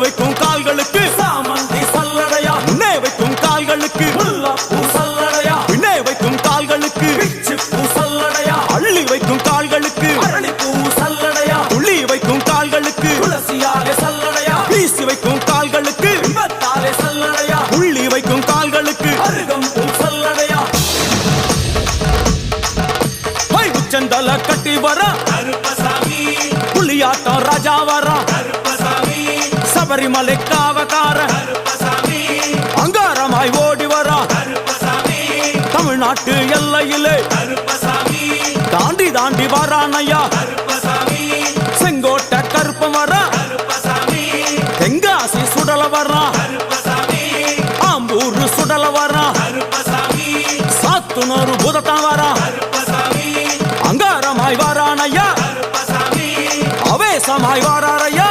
வைக்கும் கால்களுக்கு சாமந்தி சல்லடையா முன்னே வைக்கும் கால்களுக்கு முல்லைப்பூ சல்லடையா பின்னே வைக்கும் கால்களுக்கு பிச்சிப்பூ சல்லடையா அள்ளி வைக்கும் கால்களுக்கு அரளிப்பூ சல்லடையா துள்ளி வைக்கும் கால்களுக்கு துளசியாலே சல்லடையா வீசி வைக்கும் கால்களுக்கு இன்பத்தாலே சல்லடையா புள்ளி வைக்கும் கால்களுக்கு அருகம்பூ சல்லடையா உச்சந்தல கட்டி வர கருப்பசாமி புலியாட்டம் ராஜா வர கருப்பசாமி சபரிமலை காவகார கருப்பசாமி அங்காரமாய் ஓடி வர கருப்பசாமி தமிழ்நாட்டு எல்லையிலே கருப்பசாமி தாண்டி தாண்டி வரானையா கருப்பசாமி செங்கோட்டை கருப்பம் வர கருப்பசாமி தெங்காசி சுடல வர கருப்பசாமி ஆம்பூர் சுடல வர கருப்பசாமி சாத்துனூர் புதத்தான் வர கருப்பசாமி அங்காரமாய் வரானையா கருப்பசாமி அவேசமாய் வராரையா